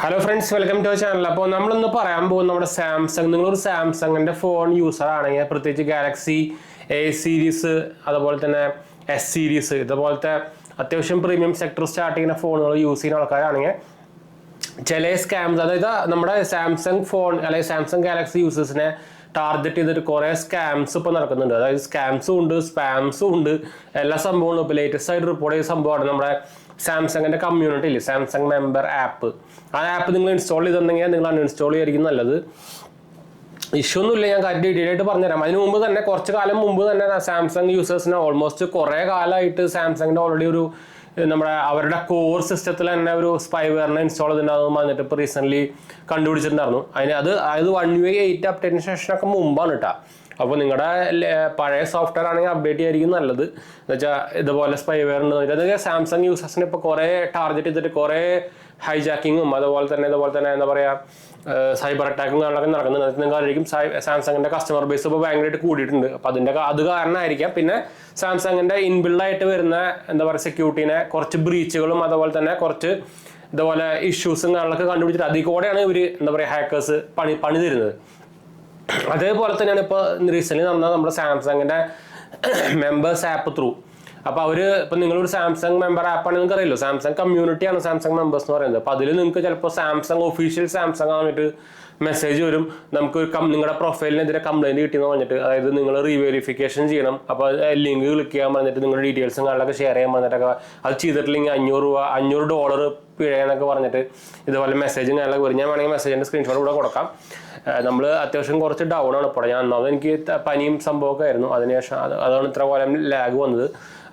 Hello friends, welcome to channel. അപ്പോൾ നമ്മളിന്ന് പറയാൻ പോകുന്ന നമ്മുടെ സാംസങ്. നിങ്ങളൊരു സാംസങ്ങിൻ്റെ ഫോൺ യൂസർ ആണെങ്കിൽ, പ്രത്യേകിച്ച് ഗാലക്സി എ സീരീസ്, അതുപോലെ തന്നെ എസ് സീരീസ്, ഇതുപോലത്തെ അത്യാവശ്യം പ്രീമിയം സെക്ടർ സ്റ്റാർട്ട് ചെയ്യുന്ന ഫോണുകൾ യൂസ് ചെയ്യുന്ന ആൾക്കാരാണെങ്കിൽ ചില സ്കാംസ്, അതായത് നമ്മുടെ സാംസങ് ഫോൺ അല്ലെങ്കിൽ സാംസങ് ഗാലക്സി യൂസേഴ്സിനെ ടാർഗറ്റ് ചെയ്തിട്ട് കുറേ സ്കാംസ് ഇപ്പോൾ നടക്കുന്നുണ്ട്. അതായത് സ്കാംസും ഉണ്ട്, സ്പാംസും ഉണ്ട്, എല്ലാ സംഭവങ്ങളും. ഇപ്പോൾ ലേറ്റസ്റ്റ് ആയിട്ട് റിപ്പോർട്ട് ചെയ്ത സംഭവമാണ് നമ്മുടെ സാംസങ്ങിൻ്റെ കമ്മ്യൂണിറ്റി ഇല്ലേ, സാംസങ് മെമ്പർ ആപ്പ്. ആ ആപ്പ് നിങ്ങൾ ഇൻസ്റ്റാൾ ചെയ്തിട്ടുണ്ടെങ്കിൽ നിങ്ങൾ അൺഇൻസ്റ്റാൾ ചെയ്യായിരിക്കും നല്ലത്. ഇഷ്യൂ ഒന്നുമില്ല, ഞാൻ കാര്യം ഡീറ്റെയിൽ ആയിട്ട് പറഞ്ഞുതരാം. അതിന് മുമ്പ് തന്നെ, കുറച്ച് കാലം മുമ്പ് തന്നെ സാംസങ് യൂസേഴ്സിനെ ഓൾമോസ്റ്റ് കുറേ കാലമായിട്ട് സാംസങ്ങിൻ്റെ ഓൾറെഡി ഒരു അവരുടെ കോർ സിസ്റ്റത്തിൽ തന്നെ ഒരു സ്പൈവെയറിനെ ഇൻസ്റ്റാൾ ചെയ്തിട്ടുണ്ടാകും. എന്നിട്ട് ഇപ്പോൾ റീസെൻ്റ്ലി കണ്ടുപിടിച്ചിട്ടുണ്ടായിരുന്നു. അത് 1.8 അപ്ഡേറ്റിന് ശേഷമൊക്കെ മുമ്പാണ് കേട്ടോ. അപ്പോൾ നിങ്ങളുടെ പഴയ സോഫ്റ്റ്വെയർ ആണെങ്കിൽ അപ്ഡേറ്റ് ചെയ്യായിരിക്കും നല്ലത്. എന്ന് വെച്ചാൽ ഇതുപോലെ സ്പൈവെയർ ഉണ്ട്. അതായത് സാംസങ് യൂസേഴ്സിനെ ഇപ്പോൾ കുറേ ടാർഗറ്റ് ചെയ്തിട്ട് കുറേ ഹൈജാക്കിങ്ങും അതുപോലെ തന്നെ എന്താ പറയുക, സൈബർ അറ്റാക്കും കാര്യങ്ങളൊക്കെ നടക്കുന്നുണ്ട്. നിങ്ങൾക്കായിരിക്കും സാംസങ്ങിൻ്റെ കസ്റ്റമർ ബേസ് ഇപ്പോൾ ഭയങ്കരമായിട്ട് കൂടിയിട്ടുണ്ട്. അപ്പോൾ അത് കാരണമായിരിക്കാം. പിന്നെ സാംസങ്ങിൻ്റെ ഇൻബിൽഡായിട്ട് വരുന്ന എന്താ പറയുക സെക്യൂരിറ്റീനെ കുറച്ച് ബ്രീച്ചുകളും അതുപോലെ തന്നെ കുറച്ച് ഇതുപോലെ ഇഷ്യൂസും കാര്യങ്ങളൊക്കെ കണ്ടുപിടിച്ചിട്ട് അതിൽ കൂടെയാണ് ഇവർ എന്താ പറയുക ഹാക്കേഴ്സ് പണി തരുന്നത്. അതേപോലെ തന്നെയാണ് ഇപ്പോൾ റീസെൻ്റ്ലി നടന്നത് നമ്മുടെ സാംസങ്ങിൻ്റെ മെമ്പേഴ്സ് ആപ്പ് ത്രൂ. അപ്പോൾ ഇപ്പം നിങ്ങളൊരു സാംസങ് മെമ്പർ ആപ്പാണ്, നിങ്ങൾക്ക് അറിയില്ലോ, സാംസങ് കമ്മ്യൂണിറ്റിയാണ് സാംസങ് മെമ്പേഴ്സ് എന്ന് പറയുന്നത്. അപ്പോൾ അതിൽ നിങ്ങൾക്ക് ചിലപ്പോൾ സാംസങ് ഒഫീഷ്യൽ സാംസങ് ആയിട്ട് മെസ്സേജ് വരും, നമുക്ക് നിങ്ങളുടെ പ്രൊഫൈലിനെതിരെ കംപ്ലയിൻറ്റ് കിട്ടിയെന്ന് പറഞ്ഞിട്ട്. അതായത് നിങ്ങൾ റീവെരിഫിക്കേഷൻ ചെയ്യണം. അപ്പോൾ ലിങ്ക് ക്ലിക്ക് ചെയ്യാൻ പറഞ്ഞിട്ട് നിങ്ങളുടെ ഡീറ്റെയിൽസും കാര്യങ്ങളൊക്കെ ഷെയർ ചെയ്യാൻ പറഞ്ഞിട്ടൊക്കെ അത് ചെയ്തിട്ടില്ലെങ്കിൽ $500 പിഴയെന്നൊക്കെ പറഞ്ഞിട്ട് ഇതുപോലെ മെസ്സേജും കാര്യങ്ങളൊക്കെ വരും. ഞാൻ വേണമെങ്കിൽ മെസ്സേജിൻ്റെ സ്ക്രീൻഷോട്ട് കൂടെ കൊടുക്കാം. നമ്മൾ അത്യാവശ്യം കുറച്ച് ഡൗൺ ആണ് ഇപ്പോൾ. ഞാൻ ഒന്നാമത് എനിക്ക് പനിയും സംഭവമൊക്കെ ആയിരുന്നു. അതിനുശേഷം അതാണ് ഇത്ര പോലെ ലാഗ് വന്നത്.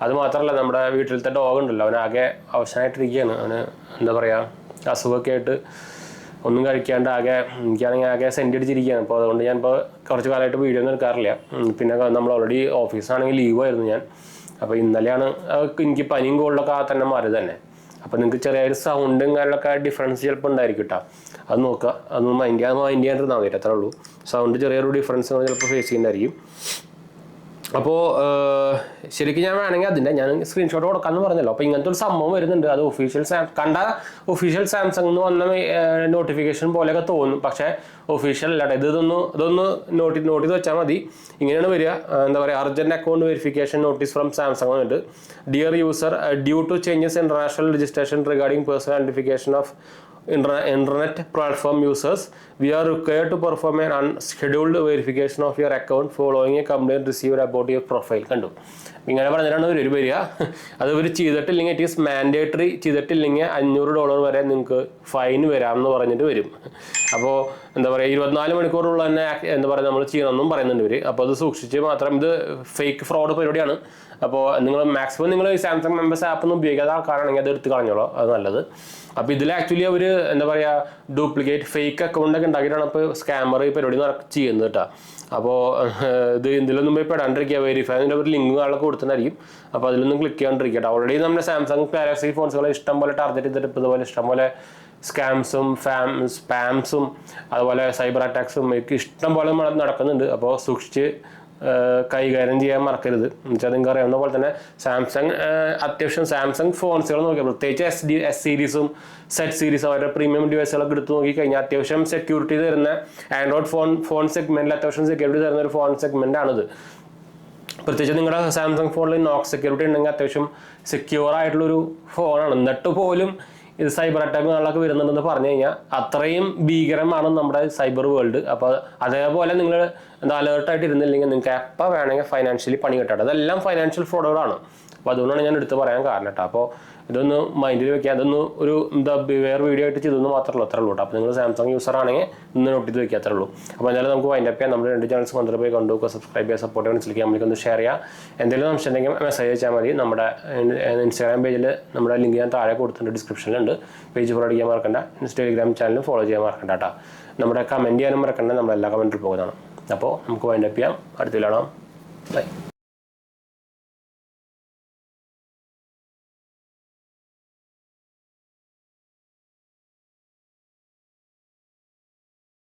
അത് മാത്രമല്ല, നമ്മുടെ വീട്ടിലത്തെ ഡോഗ് ഉണ്ടല്ലോ, അവനാകെ അവശനായിട്ടിരിക്കുകയാണ്. അവന് എന്താ പറയുക, അസുഖമൊക്കെ ആയിട്ട് ഒന്നും കഴിക്കാണ്ട് എനിക്കാണെങ്കിൽ ആകെ സെൻറ്റ് അടിച്ചിരിക്കുകയാണ്. അപ്പോൾ അതുകൊണ്ട് ഞാനിപ്പോൾ കുറച്ച് കാലമായിട്ട് വീഡിയോ ഒന്നും എടുക്കാറില്ല. പിന്നെ നമ്മൾ ഓൾറെഡി ഓഫീസാണെങ്കിൽ ലീവായിരുന്നു ഞാൻ. അപ്പോൾ ഇന്നലെയാണ് എനിക്ക് പനിയും കോൾഡൊക്കെ തന്നെ മാറി തന്നെ. അപ്പോൾ നിങ്ങൾക്ക് ചെറിയൊരു സൗണ്ടും കാര്യങ്ങളൊക്കെ ഡിഫറൻസ് ചിലപ്പോൾ ഉണ്ടായിരിക്കും കേട്ടോ. അത് നോക്കുക, അതൊന്നും മൈൻഡ് ചെയ്യാണ്ടിരുന്നാൽ മതി, അത്രേ ഉള്ളൂ. സൗണ്ട് ചെറിയൊരു ഡിഫറൻസ് ചിലപ്പോൾ ഫേസ് ചെയ്യുന്നതായിരിക്കും. അപ്പോൾ ശരിക്കും ഞാൻ വേണമെങ്കിൽ ഞാൻ സ്ക്രീൻഷോട്ട് കൊടുക്കാമെന്ന് പറഞ്ഞല്ലോ. അപ്പോൾ ഇങ്ങനത്തെ ഒരു സംഭവം വരുന്നുണ്ട്. അത് ഒഫീഷ്യൽ സാംസങ് എന്ന് വന്ന നോട്ടിഫിക്കേഷൻ പോലെയൊക്കെ തോന്നും, പക്ഷേ ഒഫീഷ്യൽ അല്ല. ഇതൊന്ന് നോട്ട് ചെയ്ത് വെച്ചാൽ മതി. ഇങ്ങനെയാണ് വരിക. എന്താ പറയുക, urgent account verification notice from Samsung വന്നിട്ട്, dear user, due to changes in national registration regarding personal identification of internet platform users, we are required to perform an unscheduled verification of your account following a complaint received about your profile. കണ്ടു, ഇങ്ങനെ പറഞ്ഞിട്ടാണ് വരിക. അത് ഇവർ ചെയ്തിട്ടില്ലെങ്കിൽ, it is mandatory, ചെയ്തിട്ടില്ലെങ്കിൽ $500 വരെ നിങ്ങൾക്ക് ഫൈൻ വരാമെന്ന് പറഞ്ഞിട്ട് വരും. അപ്പോൾ എന്താ പറയുക, 24 മണിക്കൂറുള്ള തന്നെ എന്താ പറയുക നമ്മൾ ചെയ്യണമെന്നും പറയുന്നുണ്ട് ഇവർ. അപ്പോൾ അത് സൂക്ഷിച്ച് മാത്രം. ഇത് ഫേക്ക് ഫ്രോഡ് പരിപാടിയാണ്. അപ്പോൾ മാക്സിമം നിങ്ങൾ സാംസങ് മെമ്പേഴ്സ് ആപ്പ് ഒന്നും ഉപയോഗിക്കാത്ത ആൾക്കാരാണെങ്കിൽ അത് എടുത്ത് കളഞ്ഞോളൂ, അത് നല്ലത്. അപ്പോൾ ഇതിൽ ആക്ച്വലി അവർ എന്താ പറയുക, ഡ്യൂപ്ലിക്കേറ്റ് ഫേക്ക് അക്കൗണ്ടൊക്കെ ഉണ്ടാക്കിയിട്ടാണ് ഇപ്പോൾ സ്കാമർ ഈ പരിപാടി ചെയ്യുന്നത് കേട്ടോ. അപ്പോൾ ഇതിലൊന്നും പോയി പെടാണ്ടിരിക്കുക. വെരിഫൈ അതിൻ്റെ ഒരു ലിങ്ക് ആളൊക്കെ കൊടുത്തിട്ടായിരിക്കും. അപ്പോൾ അതിലൊന്നും ക്ലിക്ക് ചെയ്യാണ്ടിരിക്കട്ടെ. ഓൾറെഡി നമ്മുടെ സാംസങ് ഗാലക്സി ഫോൺസുകളെ ഇഷ്ടംപോലെ ടാർഗറ്റ് ചെയ്തിട്ട് ഇപ്പോൾ ഇതുപോലെ ഇഷ്ടംപോലെ സ്കാംസും സ്പാംസും അതുപോലെ സൈബർ അറ്റാക്സും ഒക്കെ ഇഷ്ടംപോലെ നടക്കുന്നുണ്ട്. അപ്പോൾ സൂക്ഷിച്ച് കൈകാര്യം ചെയ്യാൻ മറക്കരുത്. എന്നുവെച്ചാൽ നിങ്ങൾക്ക് അറിയാവുന്ന പോലെ തന്നെ അത്യാവശ്യം സാംസങ് ഫോൺസുകൾ നോക്കിയാൽ, പ്രത്യേകിച്ച് എസ് സീരീസും സെറ്റ് സീരീസും അവരുടെ പ്രീമിയം ഡിവൈസുകളൊക്കെ എടുത്ത് നോക്കിക്കഴിഞ്ഞാൽ അത്യാവശ്യം സെക്യൂരിറ്റി തരുന്ന ആൻഡ്രോയിഡ് ഫോൺ സെഗ്മെന്റിൽ അത്യാവശ്യം സെക്യൂരിറ്റി തരുന്ന ഒരു ഫോൺ സെഗ്മെന്റ് ആണിത്. പ്രത്യേകിച്ച് നിങ്ങളുടെ സാംസങ് ഫോണിൽ നോക്സ് സെക്യൂരിറ്റി ഉണ്ടെങ്കിൽ അത്യാവശ്യം സെക്യൂർ ആയിട്ടുള്ളൊരു ഫോണാണ്. എന്നിട്ട് പോലും ഇത് സൈബർ അറ്റാക്കും കാര്യങ്ങളൊക്കെ വരുന്നുണ്ടെന്ന് പറഞ്ഞു കഴിഞ്ഞാൽ അത്രയും ഭീകരമാണ് നമ്മുടെ സൈബർ വേൾഡ്. അപ്പോൾ അതേപോലെ നിങ്ങൾ അലേർട്ടായിട്ട് ഇരുന്നില്ലെങ്കിൽ നിങ്ങൾക്ക് എപ്പോൾ വേണമെങ്കിൽ ഫൈനാൻഷ്യലി പണി കിട്ടട്ടെ. അതെല്ലാം ഫൈനാൻഷ്യൽ ഫ്രോഡുകളാണ്. അപ്പോൾ അതുകൊണ്ടാണ് ഞാൻ എടുത്ത് പറയാൻ കാരണം കേട്ടോ. അപ്പോൾ ഇതൊന്ന് മൈൻഡിൽ വെക്കുക. അതൊന്ന് ഒരു വേറെ വീഡിയോ ആയിട്ട് ചെയ്തൊന്നും മാത്രമേ അത്രേ ഉള്ളൂ കേട്ടോ. അപ്പോൾ നിങ്ങൾ സാംസങ് യൂസർ ആണെങ്കിൽ ഒന്ന് നോട്ട് ചെയ്ത് വെക്കുക, അത്രേ ഉള്ളൂ. അപ്പോൾ എന്തായാലും നമുക്ക് വൈൻഡ് അപ്പ് ചെയ്യാം. നമ്മുടെ 2 ചാനൽസ് കൊണ്ടുപോയി പോയി കണ്ടുപോകുക, സബ്സ്ക്രൈബ് ചെയ്യുക, സപ്പോർട്ട് ചെയ്യാൻ മനസ്സിലേക്ക് നമ്മൾക്കൊന്ന് ഷെയർ ചെയ്യുക. എന്തെങ്കിലും സംശയം ഉണ്ടെങ്കിൽ മെസ്സേജ് അയച്ചാൽ മതി. നമ്മുടെ ഇൻസ്റ്റാഗ്രാം പേജിൽ നമ്മുടെ ലിങ്ക് ഞാൻ താഴെ കൊടുത്തിട്ടുണ്ട്, ഡിസ്ക്രിപ്ഷനിലുണ്ട്. പേജ് ഫോളോ ചെയ്യാൻ മറക്കണ്ട. ഇൻസ്റ്റാഗ്രാം ചാനലും ഫോളോ ചെയ്യാൻ മറക്കണ്ട കേട്ടോ. നമ്മുടെ കമൻറ്റ് ചെയ്യാനും മറക്കണ്ട. നമ്മളെല്ലാ കമൻറ്റിൽ പോകുന്നതാണ്. അപ്പോൾ നമുക്ക് വൈൻഡ് അപ്പ് ചെയ്യാം. അടുത്ത കാണാം. ബൈ.